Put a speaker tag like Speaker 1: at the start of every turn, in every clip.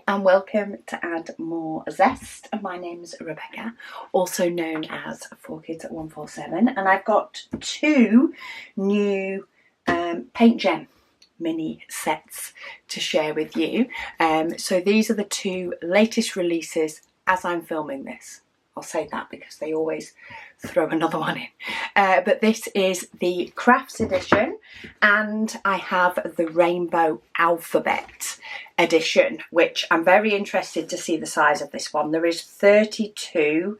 Speaker 1: and welcome to Add More Zest. My name's Rebecca, also known as 4Kids147, and I've got two new PaintGem mini sets to share with you. So these are the two latest releases as I'm filming this. I'll say that because they always throw another one in. But this is the Crafts edition, and I have the Rainbow Alphabet edition, which I'm very interested to see the size of this one. There is 32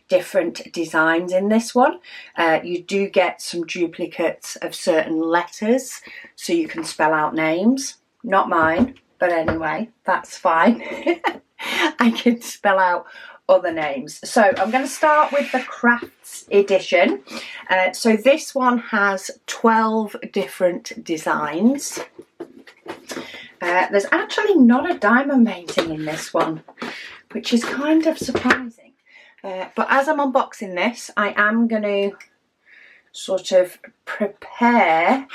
Speaker 1: different designs in this one. You do get some duplicates of certain letters so you can spell out names. Not mine, but anyway, that's fine. I can spell out other names. So I'm going to start with the Crafts edition. So this one has 12 different designs. There's actually not a diamond painting in this one, which is kind of surprising. But as I'm unboxing this, I am going to sort of prepare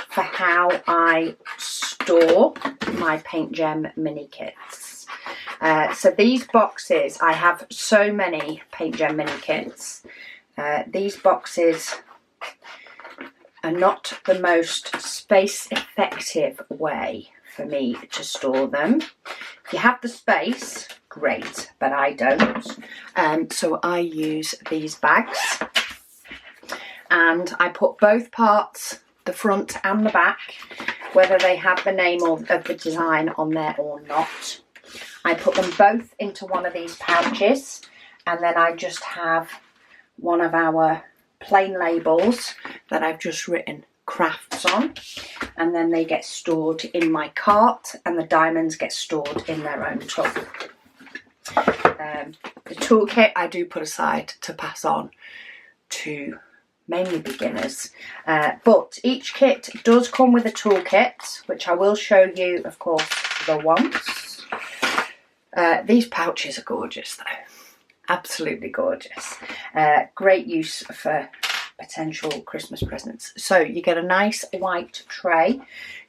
Speaker 1: for how I store my PaintGem mini kits. So these boxes, I have so many PaintGem mini kits. These boxes are not the most space effective way for me to store them. If you have the space, great, but I don't. So I use these bags, and I put both parts, the front and the back, whether they have the name of the design on there or not. I put them both into one of these pouches, and then I just have one of our plain labels that I've just written crafts on, and then they get stored in my cart, and the diamonds get stored in their own tub. The toolkit I do put aside to pass on to mainly beginners, but each kit does come with a toolkit, which I will show you, of course, the once. These pouches are gorgeous though, absolutely gorgeous. Great use for potential Christmas presents. So you get a nice white tray,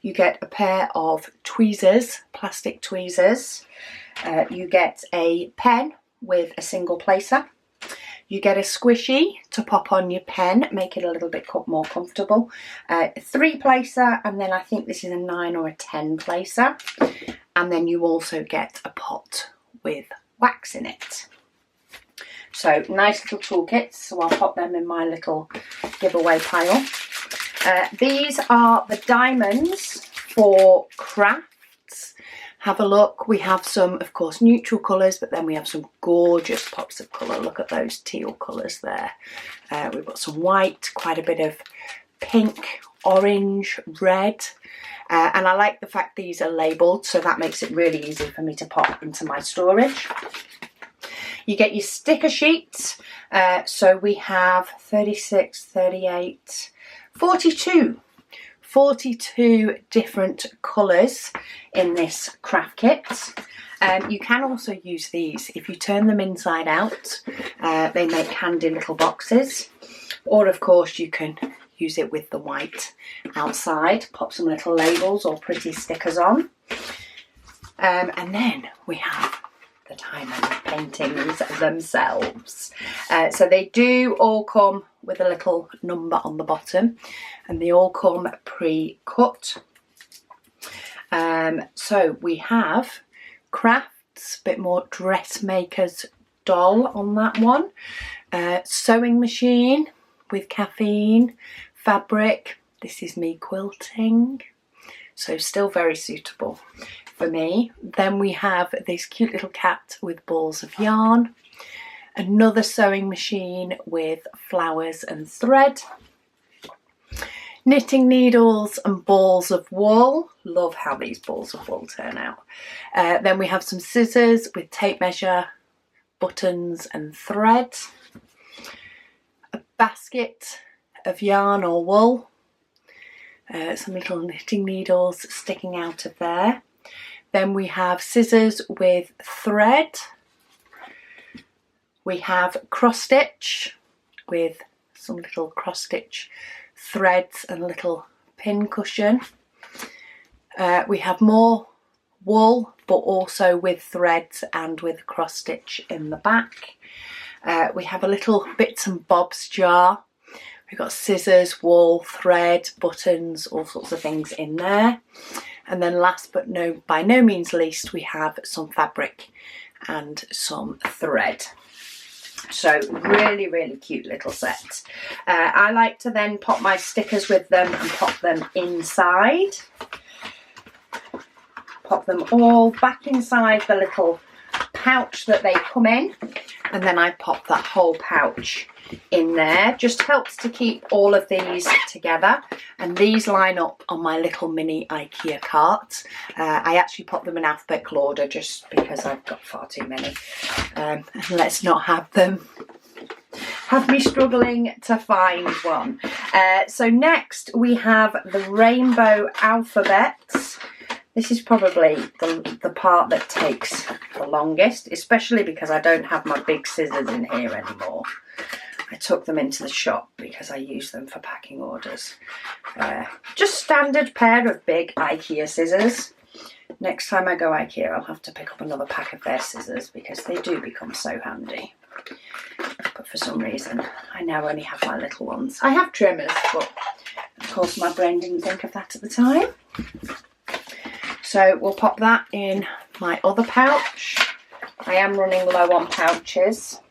Speaker 1: you get a pair of tweezers, plastic tweezers, you get a pen with a single placer, you get a squishy to pop on your pen, make it a little bit more comfortable, a 3 placer, and then I think this is a 9 or a 10 placer. And then you also get a pot with wax in it. So nice little toolkits, so I'll pop them in my little giveaway pile. These are the diamonds for crafts. Have a look. We have some, of course, neutral colours, but then we have some gorgeous pops of colour. Look at those teal colours there. We've got some white, quite a bit of pink, orange, red. And I like the fact these are labelled, so that makes it really easy for me to pop into my storage. You get your sticker sheets. So we have 36, 38, 42 different colours in this craft kit. You can also use these if you turn them inside out. They make handy little boxes, or of course you can use it with the white outside, pop some little labels or pretty stickers on. And then we have the diamond paintings themselves. So they do all come with a little number on the bottom, and they all come pre-cut. So we have crafts, bit more dressmaker's doll on that one, sewing machine with caffeine, fabric. This is me quilting, so still very suitable for me. Then we have this cute little cat with balls of yarn, another sewing machine with flowers and thread, knitting needles and balls of wool. Love how these balls of wool turn out. Then we have some scissors with tape measure, buttons and thread, a basket of yarn or wool, some little knitting needles sticking out of there. Then we have scissors with thread. We have cross stitch with some little cross stitch threads and a little pin cushion. We have more wool, but also with threads and with cross stitch in the back. We have a little bits and bobs jar. We've got scissors, wool, thread, buttons, all sorts of things in there. And then last but by no means least, we have some fabric and some thread. So really, really cute little set. I like to then pop my stickers with them and pop them inside. Pop them all back inside the little pouch that they come in. And then I pop that whole pouch in there. Just helps to keep all of these together. And these line up on my little mini IKEA cart. I actually pop them in alphabetical order just because I've got far too many. And let's not have me struggling to find one. So next we have the rainbow alphabets. This is probably the part that takes the longest, especially because I don't have my big scissors in here anymore. I took them into the shop because I use them for packing orders. Just standard pair of big IKEA scissors. Next time I go IKEA, I'll have to pick up another pack of their scissors because they do become so handy. But for some reason, I now only have my little ones. I have trimmers, but of course my brain didn't think of that at the time. So we'll pop that in my other pouch. I am running low on pouches,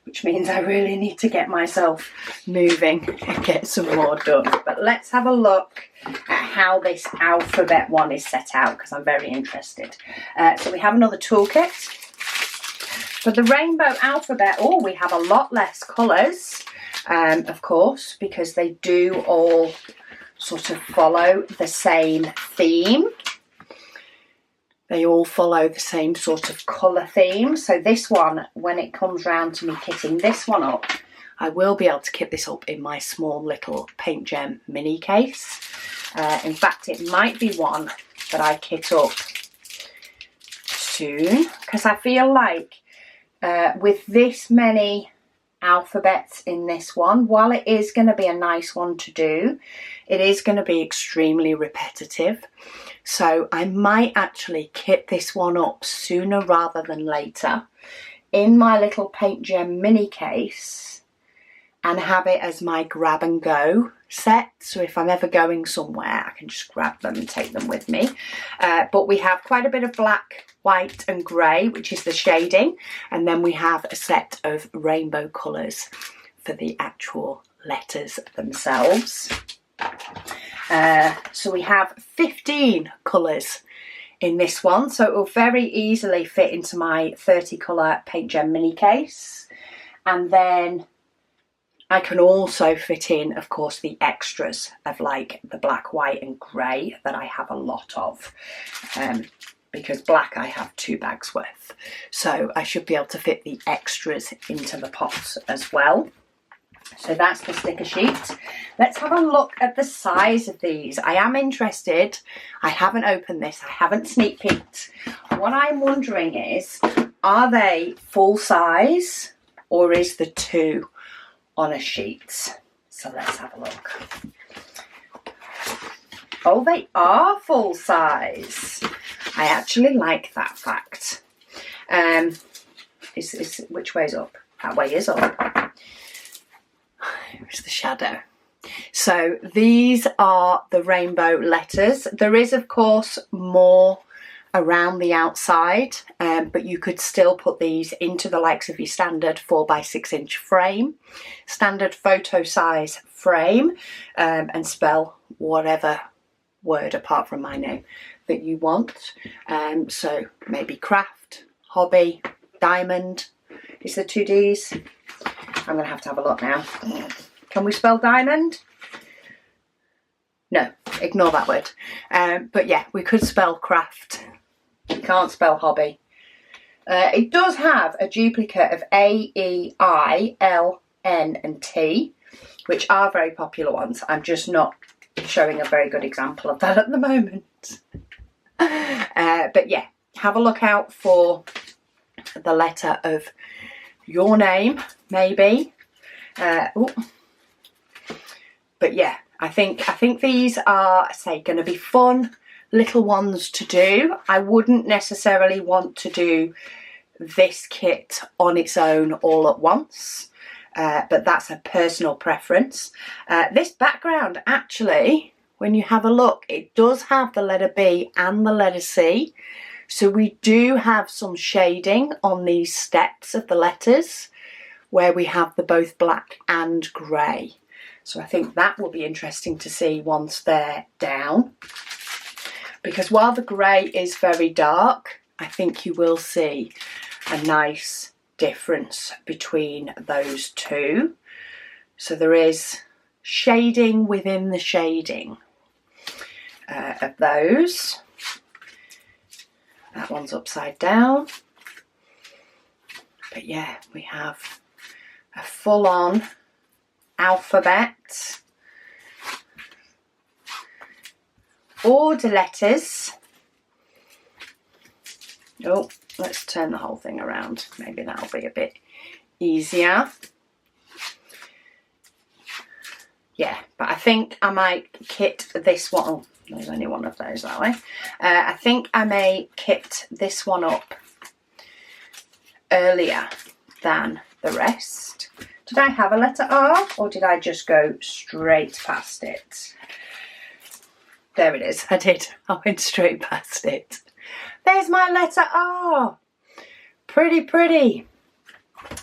Speaker 1: which means I really need to get myself moving and get some more done. But let's have a look at how this alphabet one is set out because I'm very interested. So we have another toolkit. For the rainbow alphabet, we have a lot less colours, of course, because they do all sort of follow the same theme. They all follow the same sort of colour theme. So this one, when it comes round to me kitting this one up, I will be able to kit this up in my small little PaintGem mini case. In fact, it might be one that I kit up soon because I feel like with this many alphabets in this one, while it is going to be a nice one to do, it is going to be extremely repetitive. So I might actually kit this one up sooner rather than later in my little PaintGem mini case and have it as my grab and go set. So if I'm ever going somewhere, I can just grab them and take them with me. But we have quite a bit of black, white and grey, which is the shading. And then we have a set of rainbow colours for the actual letters themselves. So we have 15 colours in this one. So it will very easily fit into my 30 colour PaintGem mini case. And then I can also fit in, of course, the extras of like the black, white and grey that I have a lot of. Because black I have 2 bags worth. So I should be able to fit the extras into the pots as well. So that's the sticker sheet. Let's have a look at the size of these. I am interested. I haven't opened this. I haven't sneak peeked. What I'm wondering is, are they full size or is the 2 on a sheet? So let's have a look. Oh, they are full size. I actually like that fact. Which way's up? That way is up. Here's the shadow. So these are the rainbow letters. There is, of course, more around the outside, but you could still put these into the likes of your standard 4x6 inch frame, standard photo size frame, and spell whatever word apart from my name that you want. So maybe craft, hobby, diamond is the 2 Ds. I'm going to have a look now. Can we spell diamond? No, ignore that word. But yeah, we could spell craft. We can't spell hobby. It does have a duplicate of A, E, I, L, N and T, which are very popular ones. I'm just not showing a very good example of that at the moment. But yeah, have a look out for the letter of your name, maybe. But yeah, I think these are, say, going to be fun, little ones to do. I wouldn't necessarily want to do this kit on its own all at once, but that's a personal preference. This background, actually, when you have a look, it does have the letter B and the letter C. So we do have some shading on these steps of the letters where we have the both black and grey. So I think that will be interesting to see once they're down. Because while the grey is very dark, I think you will see a nice difference between those two. So there is shading within the shading of those. That one's upside down. But yeah, we have a full-on alphabet, order letters. Oh, let's turn the whole thing around. Maybe that'll be a bit easier. Yeah, but I think I might kit this one. Oh, there's only one of those that way. I think I may kit this one up earlier than the rest. Did I have a letter R or did I just go straight past it? There it is. I did. I went straight past it. There's my letter R. Pretty pretty.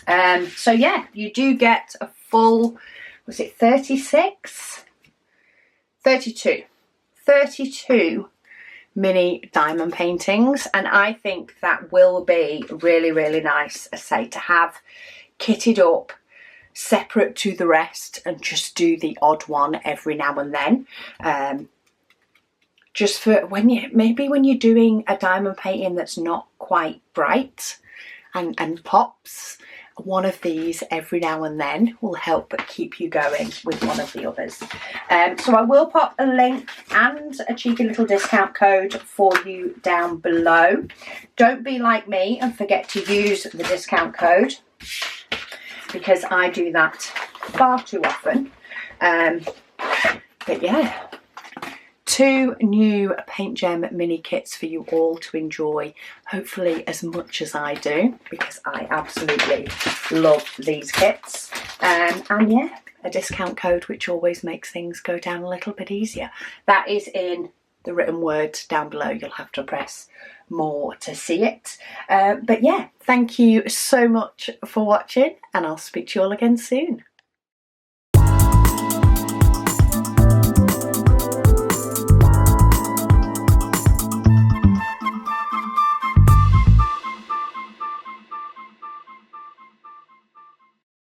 Speaker 1: So yeah, you do get a full, was it 36? 32. 32 mini diamond paintings, and I think that will be really, really nice, I say, to have kitted up separate to the rest and just do the odd one every now and then. Just for when you, maybe when you're doing a diamond painting that's not quite bright and pops, one of these every now and then will help keep you going with one of the others. So I will pop a link and a cheeky little discount code for you down below. Don't be like me and forget to use the discount code, because I do that far too often. But yeah, 2 new PaintGem mini kits for you all to enjoy, hopefully as much as I do, because I absolutely love these kits. And yeah, a discount code which always makes things go down a little bit easier. That is in the written word down below. You'll have to press more to see it. But yeah, thank you so much for watching, and I'll speak to you all again soon.